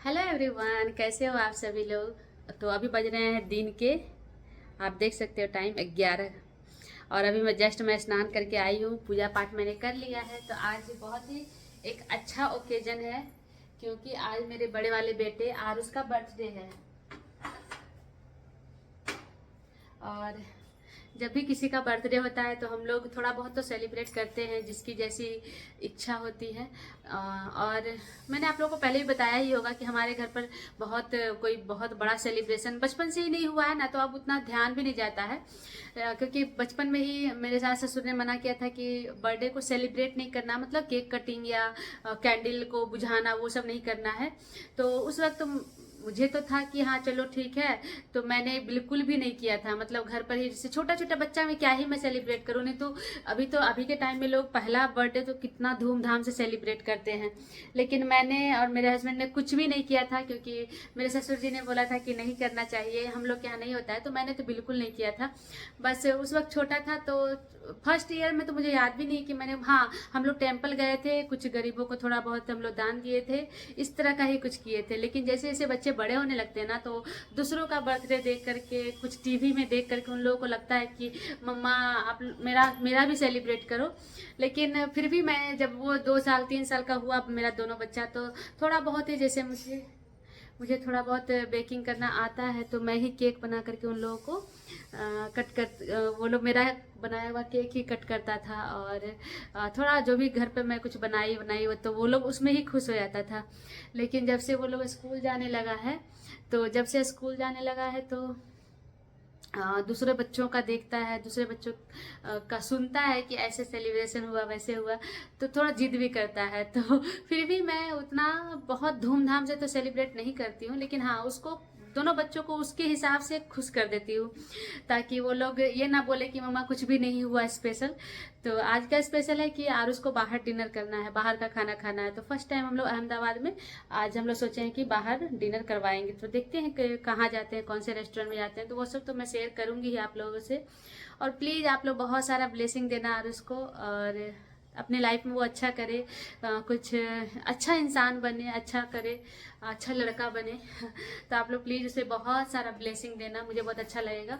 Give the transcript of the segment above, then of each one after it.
Hello everyone, कैसे हो आप सभी लोग। तो अभी बज रहे हैं दिन के, आप देख सकते हो टाइम 11। और अभी मैं स्नान करके आई हूँ, पूजा पाठ मैंने कर लिया है। तो आज बहुत ही एक अच्छा ओकेजन है, क्योंकि आज मेरे बड़े वाले बेटे आरुष का बर्थडे है। और जब भी किसी का बर्थडे होता है तो हम लोग थोड़ा बहुत तो सेलिब्रेट करते हैं, जिसकी जैसी इच्छा होती है। और मैंने आप लोगों को पहले ही बताया ही होगा कि हमारे घर पर कोई बहुत बड़ा सेलिब्रेशन बचपन से ही नहीं हुआ है ना, तो अब उतना ध्यान भी नहीं जाता है। क्योंकि बचपन में ही मेरे सास ससुर ने मना किया था कि बर्थडे को सेलिब्रेट नहीं करना, मतलब केक कटिंग या कैंडल को बुझाना, वो सब नहीं करना है। तो उस वक्त मुझे तो था कि हाँ चलो ठीक है, तो मैंने बिल्कुल भी नहीं किया था। मतलब घर पर ही, जैसे छोटा छोटा बच्चा में क्या ही मैं सेलिब्रेट करूँ। नहीं तो अभी के टाइम में लोग पहला बर्थडे तो कितना धूमधाम से सेलिब्रेट करते हैं, लेकिन मैंने और मेरे हस्बैंड ने कुछ भी नहीं किया था, क्योंकि मेरे ससुर जी ने बोला था कि नहीं करना चाहिए, हम लोग के यहाँ नहीं होता है। तो मैंने तो बिल्कुल नहीं किया था। बस उस वक्त छोटा था, तो फर्स्ट ईयर में तो मुझे याद भी नहीं कि मैंने, हाँ हम लोग टेम्पल गए थे, कुछ गरीबों को थोड़ा बहुत हम लोग दान दिए थे, इस तरह का ही कुछ किए थे। लेकिन जैसे जैसे बच्चे बड़े होने लगते हैं ना, तो दूसरों का बर्थडे देख करके, कुछ टीवी में देख करके उन लोगों को लगता है कि मम्मा आप मेरा मेरा भी सेलिब्रेट करो। लेकिन फिर भी मैं, जब वो 2 साल 3 साल का हुआ मेरा दोनों बच्चा, तो थोड़ा बहुत ही, जैसे मुझे मुझे थोड़ा बहुत बेकिंग करना आता है, तो मैं ही केक बना करके उन लोगों को कट कर, वो लोग मेरा बनाया हुआ केक ही कट करता था। और थोड़ा जो भी घर पे मैं कुछ बनाई हो, तो वो लोग उसमें ही खुश हो जाता था। लेकिन जब से वो लोग स्कूल जाने लगा है, तो जब से स्कूल जाने लगा है, तो दूसरे बच्चों का देखता है, दूसरे बच्चों का सुनता है कि ऐसे सेलिब्रेशन हुआ, वैसे हुआ, तो थोड़ा जिद भी करता है। तो फिर भी मैं उतना बहुत धूमधाम से तो सेलिब्रेट नहीं करती हूँ, लेकिन हाँ उसको, दोनों बच्चों को उसके हिसाब से खुश कर देती हूँ, ताकि वो लोग ये ना बोले कि मम्मा कुछ भी नहीं हुआ स्पेशल। तो आज का स्पेशल है कि आरुष को बाहर डिनर करना है, बाहर का खाना खाना है। तो फर्स्ट टाइम हम लोग अहमदाबाद में, आज हम लोग सोचे हैं कि बाहर डिनर करवाएंगे। तो देखते हैं कि कहाँ जाते हैं, कौन से रेस्टोरेंट में जाते हैं, तो वो सब तो मैं शेयर करूंगी ही आप लोगों से। और प्लीज़ आप लोग बहुत सारा ब्लेसिंग देना आरुष को, और अपने लाइफ में वो अच्छा करे, कुछ अच्छा इंसान बने, अच्छा करे, अच्छा लड़का बने। तो आप लोग प्लीज़ उसे बहुत सारा ब्लेसिंग देना, मुझे बहुत अच्छा लगेगा।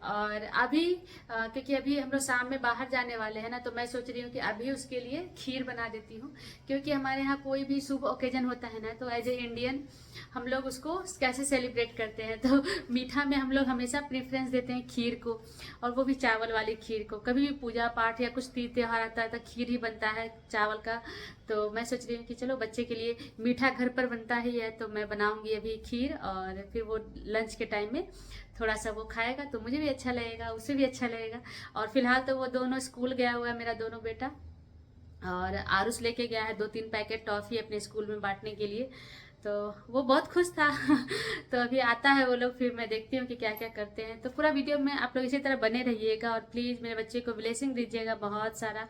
और अभी क्योंकि अभी हम लोग शाम में बाहर जाने वाले हैं ना, तो मैं सोच रही हूँ कि अभी उसके लिए खीर बना देती हूँ। क्योंकि हमारे यहाँ कोई भी शुभ ओकेजन होता है ना, तो एज ए इंडियन हम लोग उसको कैसे सेलिब्रेट करते हैं, तो मीठा में हम लोग हमेशा प्रेफरेंस देते हैं खीर को, और वो भी चावल वाली खीर को। कभी भी पूजा पाठ या कुछ तीज त्योहार आता है तो खीर ही बनता है चावल का। तो मैं सोच रही हूँ कि चलो बच्चे के लिए मीठा घर पर बनता ही है, तो मैं बनाऊंगी अभी खीर, और फिर वो लंच के टाइम में थोड़ा सा वो खाएगा, तो मुझे भी अच्छा लगेगा, उसे भी अच्छा लगेगा। और फिलहाल तो वो दोनों स्कूल गया हुआ है, मेरा दोनों बेटा। और आरुष लेके गया है 2-3 पैकेट टॉफ़ी अपने स्कूल में बांटने के लिए, तो वो बहुत खुश था। तो अभी आता है वो लोग, फिर मैं देखती हूँ कि क्या क्या करते हैं। तो पूरा वीडियो में आप लोग इसी तरह बने रहिएगा, और प्लीज़ मेरे बच्चे को ब्लेसिंग दीजिएगा बहुत सारा।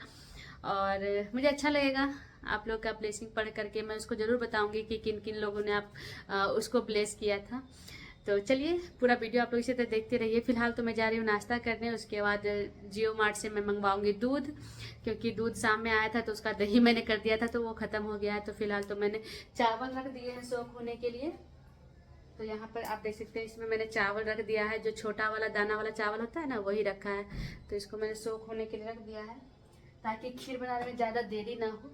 और मुझे अच्छा लगेगा आप लोग का ब्लेसिंग पढ़ करके, मैं उसको ज़रूर बताऊंगी कि किन किन लोगों ने उसको ब्लेस किया था। तो चलिए पूरा वीडियो आप लोग इसी तरह देखते रहिए। फिलहाल तो मैं जा रही हूँ नाश्ता करने, उसके बाद जियो मार्ट से मैं मंगवाऊंगी दूध, क्योंकि दूध शाम में आया था तो उसका दही मैंने कर दिया था, तो वो ख़त्म हो गया है। तो फिलहाल तो मैंने चावल रख दिए हैं सोख होने के लिए। तो यहाँ पर आप देख सकते हैं, इसमें मैंने चावल रख दिया है, जो छोटा वाला दाना वाला चावल होता है ना, वही रखा है। तो इसको मैंने सोख होने के लिए रख दिया है, ताकि खीर बनाने में ज़्यादा देरी ना हो।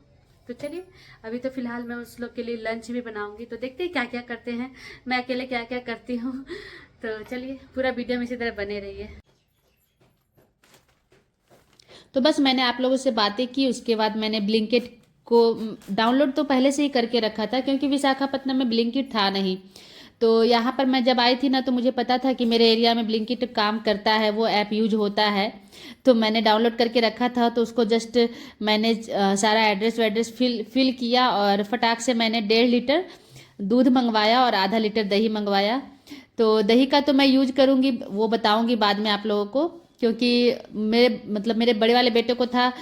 तो चलिए अभी तो फिलहाल मैं उस लोग के लिए लंच भी बनाऊंगी, तो देखते हैं क्या क्या करते हैं, मैं अकेले क्या क्या करती हूँ। तो चलिए पूरा वीडियो में इसी तरह बने रहिए। तो बस मैंने आप लोगों से बातें की, उसके बाद मैंने ब्लिंकिट को डाउनलोड तो पहले से ही करके रखा था, क्योंकि विशाखापट्टनम में ब्लिंकिट था नहीं। तो यहाँ पर मैं जब आई थी ना, तो मुझे पता था कि मेरे एरिया में ब्लिंकिट काम करता है, वो ऐप यूज होता है। तो मैंने डाउनलोड करके रखा था, तो उसको जस्ट मैंने सारा एड्रेस वैड्रेस फिल किया, और फटाक से मैंने 1.5 लीटर दूध मंगवाया और आधा लीटर दही मंगवाया। तो दही का तो मैं यूज करूँगी, वो बताऊँगी बाद में आप लोगों को, क्योंकि मेरे बड़े वाले बेटे को था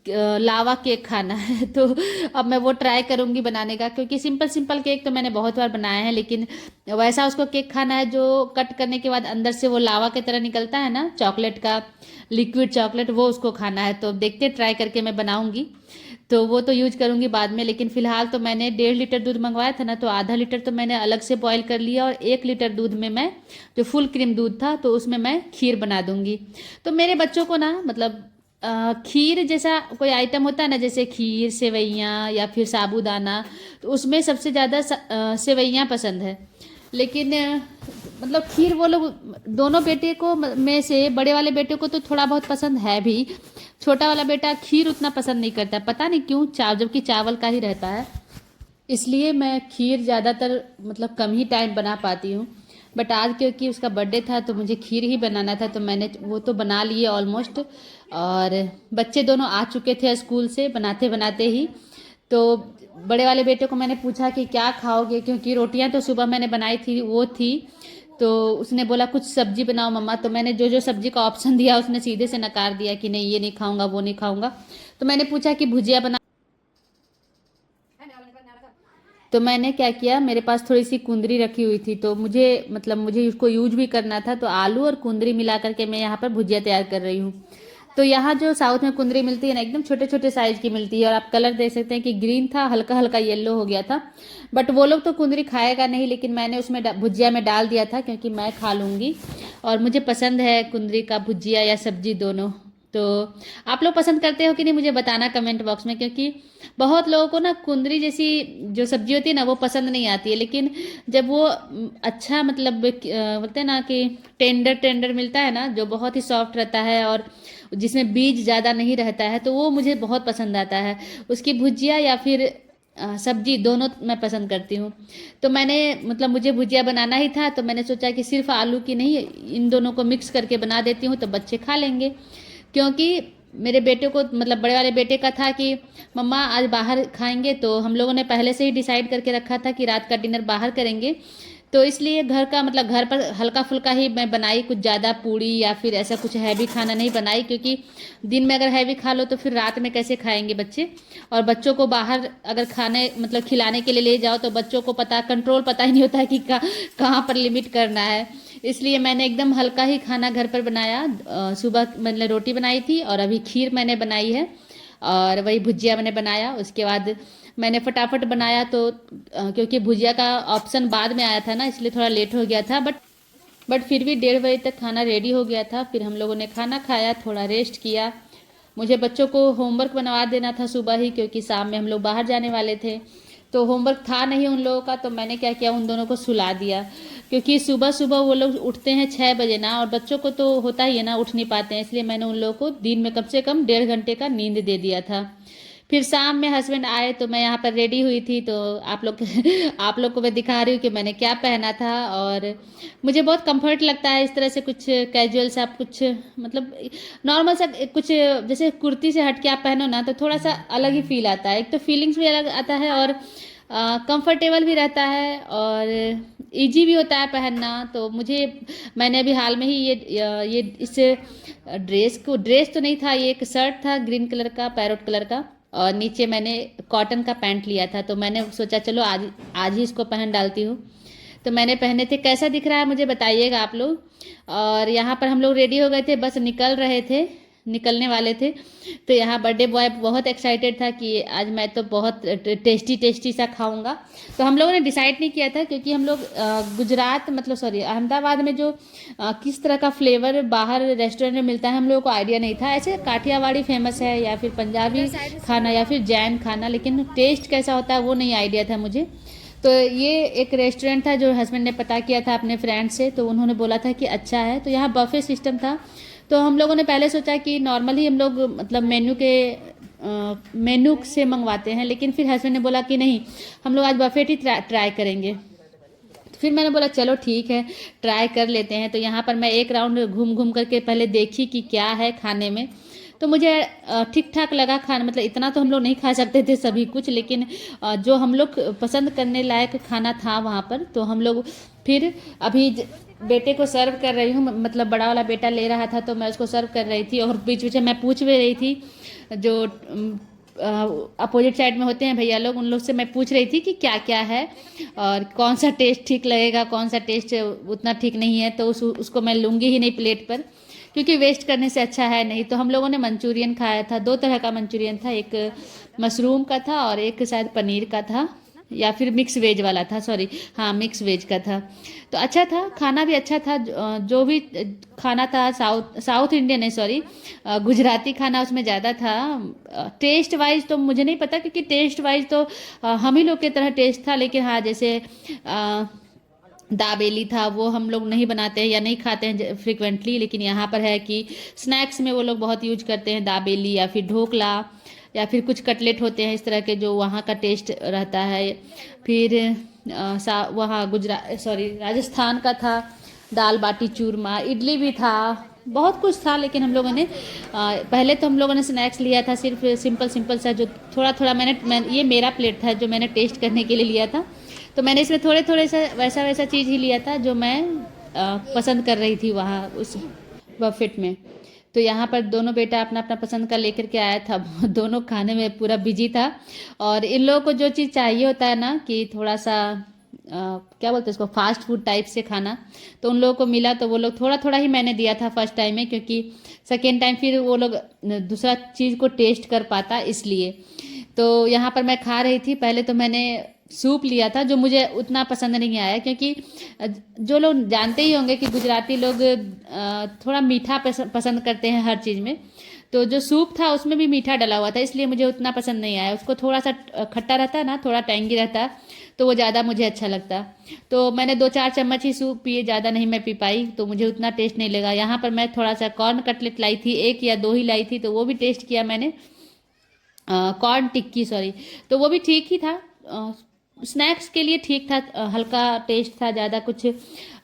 लावा केक खाना है। तो अब मैं वो ट्राई करूँगी बनाने का, क्योंकि सिंपल सिंपल केक तो मैंने बहुत बार बनाया है, लेकिन वैसा उसको केक खाना है जो कट करने के बाद अंदर से वो लावा की तरह निकलता है ना, चॉकलेट का लिक्विड चॉकलेट, वो उसको खाना है। तो देखते ट्राई करके मैं बनाऊँगी। तो वो तो यूज करूँगी बाद में। लेकिन फ़िलहाल तो मैंने 1.5 लीटर दूध मंगवाया था ना, तो आधा लीटर तो मैंने अलग से बॉईल कर लिया और 1 लीटर दूध में मैं, जो फुल क्रीम दूध था, तो उसमें मैं खीर बना दूँगी। तो मेरे बच्चों को ना मतलब खीर जैसा कोई आइटम होता है ना, जैसे खीर, सेवइयाँ या फिर साबूदाना, तो उसमें सबसे ज़्यादा सेवइयाँ पसंद है। लेकिन मतलब खीर वो लोग, दोनों बेटे को में से बड़े वाले बेटे को तो थोड़ा बहुत पसंद है भी, छोटा वाला बेटा खीर उतना पसंद नहीं करता, पता नहीं क्यों, जबकि चावल का ही रहता है। इसलिए मैं खीर ज़्यादातर मतलब कम ही टाइम बना पाती हूँ। बट आज क्योंकि उसका बर्थडे था तो मुझे खीर ही बनाना था, तो मैंने वो तो बना लिए ऑलमोस्ट। और बच्चे दोनों आ चुके थे स्कूल से बनाते बनाते ही। तो बड़े वाले बेटे को मैंने पूछा कि क्या खाओगे, क्योंकि रोटियां तो सुबह मैंने बनाई थी वो थी। तो उसने बोला कुछ सब्जी बनाओ मम्मा। तो मैंने जो जो सब्जी का ऑप्शन दिया उसने सीधे से नकार दिया कि नहीं ये नहीं खाऊंगा, वो नहीं खाऊंगा। तो मैंने पूछा कि भुजिया बना, तो मैंने क्या किया, मेरे पास थोड़ी सी कुंदरी रखी हुई थी, तो मुझे उसको यूज भी करना था। तो आलू और कुंदरी मिला करके मैं यहाँ पर भुजिया तैयार कर रही हूँ। तो यहाँ जो साउथ में कुंदरी मिलती है ना, एकदम छोटे छोटे साइज की मिलती है, और आप कलर देख सकते हैं कि ग्रीन था, हल्का हल्का येलो हो गया था। बट वो लोग तो कुंदरी खाएगा नहीं, लेकिन मैंने उसमें भुजिया में डाल दिया था क्योंकि मैं खा लूँगी, और मुझे पसंद है कुंदरी का भुजिया या सब्जी दोनों। तो आप लोग पसंद करते हो कि नहीं मुझे बताना कमेंट बॉक्स में, क्योंकि बहुत लोगों को ना कुंदरी जैसी जो सब्जी होती है ना वो पसंद नहीं आती है। लेकिन जब वो अच्छा मतलब बोलते हैं ना कि टेंडर टेंडर मिलता है ना, जो बहुत ही सॉफ्ट रहता है और जिसमें बीज ज़्यादा नहीं रहता है, तो वो मुझे बहुत पसंद आता है। उसकी भुजिया या फिर सब्जी दोनों मैं पसंद करती हूँ। तो मैंने मतलब मुझे भुजिया बनाना ही था, तो मैंने सोचा कि सिर्फ आलू की नहीं, इन दोनों को मिक्स करके बना देती हूँ तो बच्चे खा लेंगे। क्योंकि मेरे बेटे को मतलब बड़े वाले बेटे का था कि मम्मा आज बाहर खाएंगे, तो हम लोगों ने पहले से ही डिसाइड करके रखा था कि रात का डिनर बाहर करेंगे। तो इसलिए घर का मतलब घर पर हल्का फुल्का ही मैं बनाई, कुछ ज़्यादा पूड़ी या फिर ऐसा कुछ हैवी खाना नहीं बनाई, क्योंकि दिन में अगर हैवी खा लो तो फिर रात में कैसे खाएंगे बच्चे। और बच्चों को बाहर अगर खाने मतलब खिलाने के लिए ले जाओ तो बच्चों को कंट्रोल पता ही नहीं होता है कि कहाँ पर लिमिट करना है। इसलिए मैंने एकदम हल्का ही खाना घर पर बनाया। सुबह मैंने रोटी बनाई थी और अभी खीर मैंने बनाई है, और वही भुजिया मैंने बनाया। उसके बाद मैंने फटाफट बनाया, तो क्योंकि भुजिया का ऑप्शन बाद में आया था ना, इसलिए थोड़ा लेट हो गया था। बट फिर भी 1:30 बजे तक खाना रेडी हो गया था। फिर हम लोगों ने खाना खाया, थोड़ा रेस्ट किया। मुझे बच्चों को होमवर्क बनवा देना था सुबह ही, क्योंकि शाम में हम लोग बाहर जाने वाले थे। तो होमवर्क था नहीं उन लोगों का, तो मैंने क्या किया, उन दोनों को सुला दिया। क्योंकि सुबह सुबह वो लोग उठते हैं 6 बजे ना, और बच्चों को तो होता ही है ना, उठ नहीं पाते हैं। इसलिए मैंने उन लोगों को दिन में कम से कम 1.5 घंटे का नींद दे दिया था। फिर शाम में हस्बैंड आए तो मैं यहाँ पर रेडी हुई थी। तो आप लोग को मैं दिखा रही हूँ कि मैंने क्या पहना था। और मुझे बहुत कंफर्ट लगता है इस तरह से कुछ कैजुअल सा, कुछ मतलब नॉर्मल सा कुछ, जैसे कुर्ती से हट के आप पहनो ना तो थोड़ा सा अलग ही फील आता है। एक तो फीलिंग्स भी अलग आता है और कंफर्टेबल भी रहता है और इजी भी होता है पहनना। तो मैंने अभी हाल में ही ये इस ड्रेस तो नहीं था, ये एक शर्ट था ग्रीन कलर का, पैरोट कलर का, और नीचे मैंने कॉटन का पैंट लिया था। तो मैंने सोचा चलो आज ही इसको पहन डालती हूँ। तो मैंने पहने थे, कैसा दिख रहा है मुझे बताइएगा आप लोग। और यहाँ पर हम लोग रेडी हो गए थे, बस निकलने वाले थे। तो यहाँ बर्थडे बॉय बहुत एक्साइटेड था कि आज मैं तो बहुत टेस्टी टेस्टी सा खाऊंगा। तो हम लोगों ने डिसाइड नहीं किया था, क्योंकि हम लोग अहमदाबाद में जो किस तरह का फ्लेवर बाहर रेस्टोरेंट में मिलता है हम लोगों को आइडिया नहीं था। ऐसे काठियावाड़ी फेमस है या फिर पंजाबी खाना या फिर जैन खाना, लेकिन टेस्ट कैसा होता है वो नहीं आइडिया था मुझे। तो ये एक रेस्टोरेंट था जो हस्बैंड ने पता किया था अपने फ्रेंड से, तो उन्होंने बोला था कि अच्छा है। तो यहाँ बफे सिस्टम था। तो हम लोगों ने पहले सोचा कि नॉर्मली हम लोग मतलब मेन्यू से मंगवाते हैं, लेकिन फिर हस्बैंड ने बोला कि नहीं, हम लोग आज बफेट ही ट्राई करेंगे। तो फिर मैंने बोला चलो ठीक है, ट्राई कर लेते हैं। तो यहाँ पर मैं एक राउंड घूम घूम करके पहले देखी कि क्या है खाने में। तो मुझे ठीक ठाक लगा खाना, मतलब इतना तो हम लोग नहीं खा सकते थे सभी कुछ, लेकिन जो हम लोग पसंद करने लायक खाना था वहाँ पर। तो हम लोग फिर अभी बेटे को सर्व कर रही हूँ, मतलब बड़ा वाला बेटा ले रहा था तो मैं उसको सर्व कर रही थी, और बीच बीच में मैं पूछ भी रही थी, जो अपोजिट साइड में होते हैं भैया लोग, उन लोग से मैं पूछ रही थी कि क्या क्या है और कौन सा टेस्ट ठीक लगेगा, कौन सा टेस्ट उतना ठीक नहीं है। तो उसको मैं लूँगी ही नहीं प्लेट पर, क्योंकि वेस्ट करने से अच्छा है नहीं। तो हम लोगों ने मंचूरियन खाया था, 2 तरह का मंचूरियन था, एक मशरूम का था और एक शायद पनीर का था या फिर मिक्स वेज वाला था, सॉरी हाँ मिक्स वेज का था। तो अच्छा था, खाना भी अच्छा था। जो भी खाना था साउथ इंडियन है, सॉरी गुजराती खाना उसमें ज़्यादा था। टेस्ट वाइज तो मुझे नहीं पता, क्योंकि टेस्ट वाइज तो हम ही लोग की तरह टेस्ट था, लेकिन हाँ जैसे दाबेली था वो हम लोग नहीं बनाते हैं या नहीं खाते हैं फ्रिक्वेंटली, लेकिन यहाँ पर है कि स्नैक्स में वो लोग बहुत यूज करते हैं दाबेली या फिर ढोकला या फिर कुछ कटलेट होते हैं इस तरह के, जो वहाँ का टेस्ट रहता है। फिर वहाँ राजस्थान का था, दाल बाटी चूरमा, इडली भी था, बहुत कुछ था। लेकिन हम लोगों ने पहले तो हम लोगों ने स्नैक्स लिया था सिर्फ सिंपल सिंपल सा, जो थोड़ा थोड़ा ये मेरा प्लेट था जो मैंने टेस्ट करने के लिए लिया था। तो मैंने इसमें थोड़े थोड़े सा वैसा चीज़ ही लिया था जो मैं पसंद कर रही थी वहाँ उस बफेट में। तो यहाँ पर दोनों बेटा अपना अपना पसंद का लेकर के आया था। दोनों खाने में पूरा बिजी था। और इन लोगों को जो चीज़ चाहिए होता है ना कि थोड़ा सा क्या बोलते हैं इसको, फास्ट फूड टाइप से खाना, तो उन लोगों को मिला। तो वो लोग थोड़ा थोड़ा ही मैंने दिया था फर्स्ट टाइम में, क्योंकि सेकेंड टाइम फिर वो लोग दूसरा चीज़ को टेस्ट कर पाता इसलिए। तो यहाँ पर मैं खा रही थी। पहले तो मैंने सूप लिया था जो मुझे उतना पसंद नहीं आया, क्योंकि जो लोग जानते ही होंगे कि गुजराती लोग थोड़ा मीठा पसंद करते हैं हर चीज़ में। तो जो सूप था उसमें भी मीठा डला हुआ था, इसलिए मुझे उतना पसंद नहीं आया। उसको थोड़ा सा खट्टा रहता है ना, थोड़ा टेंगी रहता है, तो वो ज़्यादा मुझे अच्छा लगता। तो मैंने 2-4 चम्मच ही सूप पिए, ज़्यादा नहीं मैं पी पाई, तो मुझे उतना टेस्ट नहीं लगा। यहाँ पर मैं थोड़ा सा कॉर्न कटलेट लाई थी, 1 या 2 ही लाई थी, तो वो भी टेस्ट किया मैंने। कॉर्न टिक्की सॉरी, तो वो भी ठीक ही था। स्नैक्स के लिए ठीक था, हल्का टेस्ट था, ज़्यादा कुछ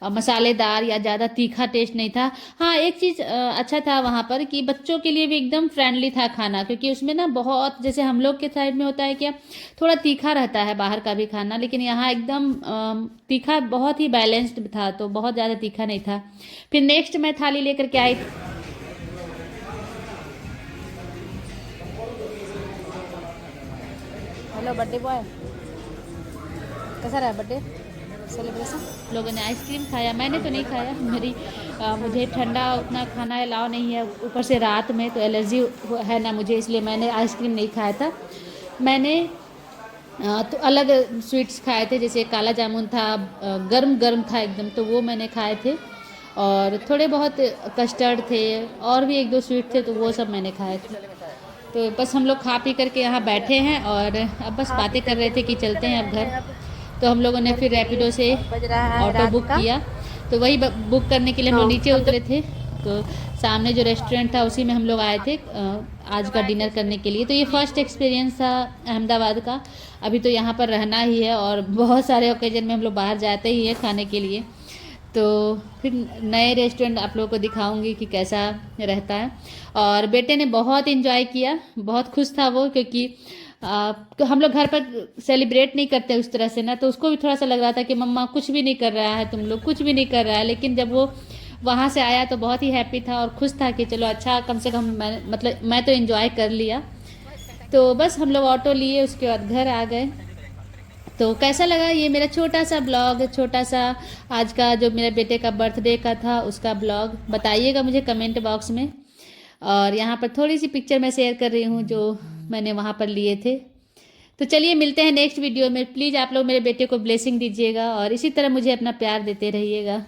मसालेदार या ज़्यादा तीखा टेस्ट नहीं था। हाँ एक चीज़ अच्छा था वहाँ पर कि बच्चों के लिए भी एकदम फ्रेंडली था खाना, क्योंकि उसमें ना बहुत, जैसे हम लोग के साइड में होता है क्या, थोड़ा तीखा रहता है बाहर का भी खाना, लेकिन यहाँ एकदम तीखा बहुत ही बैलेंस्ड था, तो बहुत ज़्यादा तीखा नहीं था। फिर नेक्स्ट मैं थाली लेकर के आई। हेलो बर्थडे बॉय, कैसा रहा बर्थडे सेलिब्रेशन? लोगों ने आइसक्रीम खाया, मैंने तो नहीं खाया, मुझे ठंडा उतना खाना अलाउ नहीं है, ऊपर से रात में तो एलर्जी है ना मुझे, इसलिए मैंने आइसक्रीम नहीं खाया था। मैंने तो अलग स्वीट्स खाए थे, जैसे काला जामुन था, गर्म गर्म था एकदम, तो वो मैंने खाए थे। और थोड़े बहुत कस्टर्ड थे और भी 1-2 स्वीट थे, तो वो सब मैंने खाए थे। तो बस हम लोग खा पी करके यहाँ बैठे हैं और अब बस बातें कर रहे थे कि चलते हैं अब घर। तो हम लोगों ने फिर रैपिडो से ऑटो बुक किया, तो वही बुक करने के लिए हम लोग नीचे उतरे थे। तो सामने जो रेस्टोरेंट था उसी में हम लोग आए थे आज का डिनर करने के लिए। तो ये फर्स्ट एक्सपीरियंस था अहमदाबाद का। अभी तो यहाँ पर रहना ही है और बहुत सारे ओकेजन में हम लोग बाहर जाते ही हैं खाने के लिए। तो फिर नए रेस्टोरेंट आप लोगों को दिखाऊंगी कि कैसा रहता है। और बेटे ने बहुत इन्जॉय किया, बहुत खुश था वो, क्योंकि हम लोग घर पर सेलिब्रेट नहीं करते उस तरह से ना, तो उसको भी थोड़ा सा लग रहा था कि मम्मा कुछ भी नहीं कर रहा है, तुम लोग कुछ भी नहीं कर रहा है। लेकिन जब वो वहाँ से आया तो बहुत ही हैप्पी था और खुश था कि चलो अच्छा, कम से कम मैं तो इन्जॉय कर लिया। तो बस हम लोग ऑटो लिए, उसके बाद घर आ गए। तो कैसा लगा ये मेरा छोटा सा ब्लॉग, छोटा सा आज का जो मेरे बेटे का बर्थडे का था उसका ब्लॉग, बताइएगा मुझे कमेंट बॉक्स में। और यहाँ पर थोड़ी सी पिक्चर मैं शेयर कर रही हूँ जो मैंने वहाँ पर लिए थे। तो चलिए मिलते हैं नेक्स्ट वीडियो में। प्लीज़ आप लोग मेरे बेटे को ब्लेसिंग दीजिएगा और इसी तरह मुझे अपना प्यार देते रहिएगा।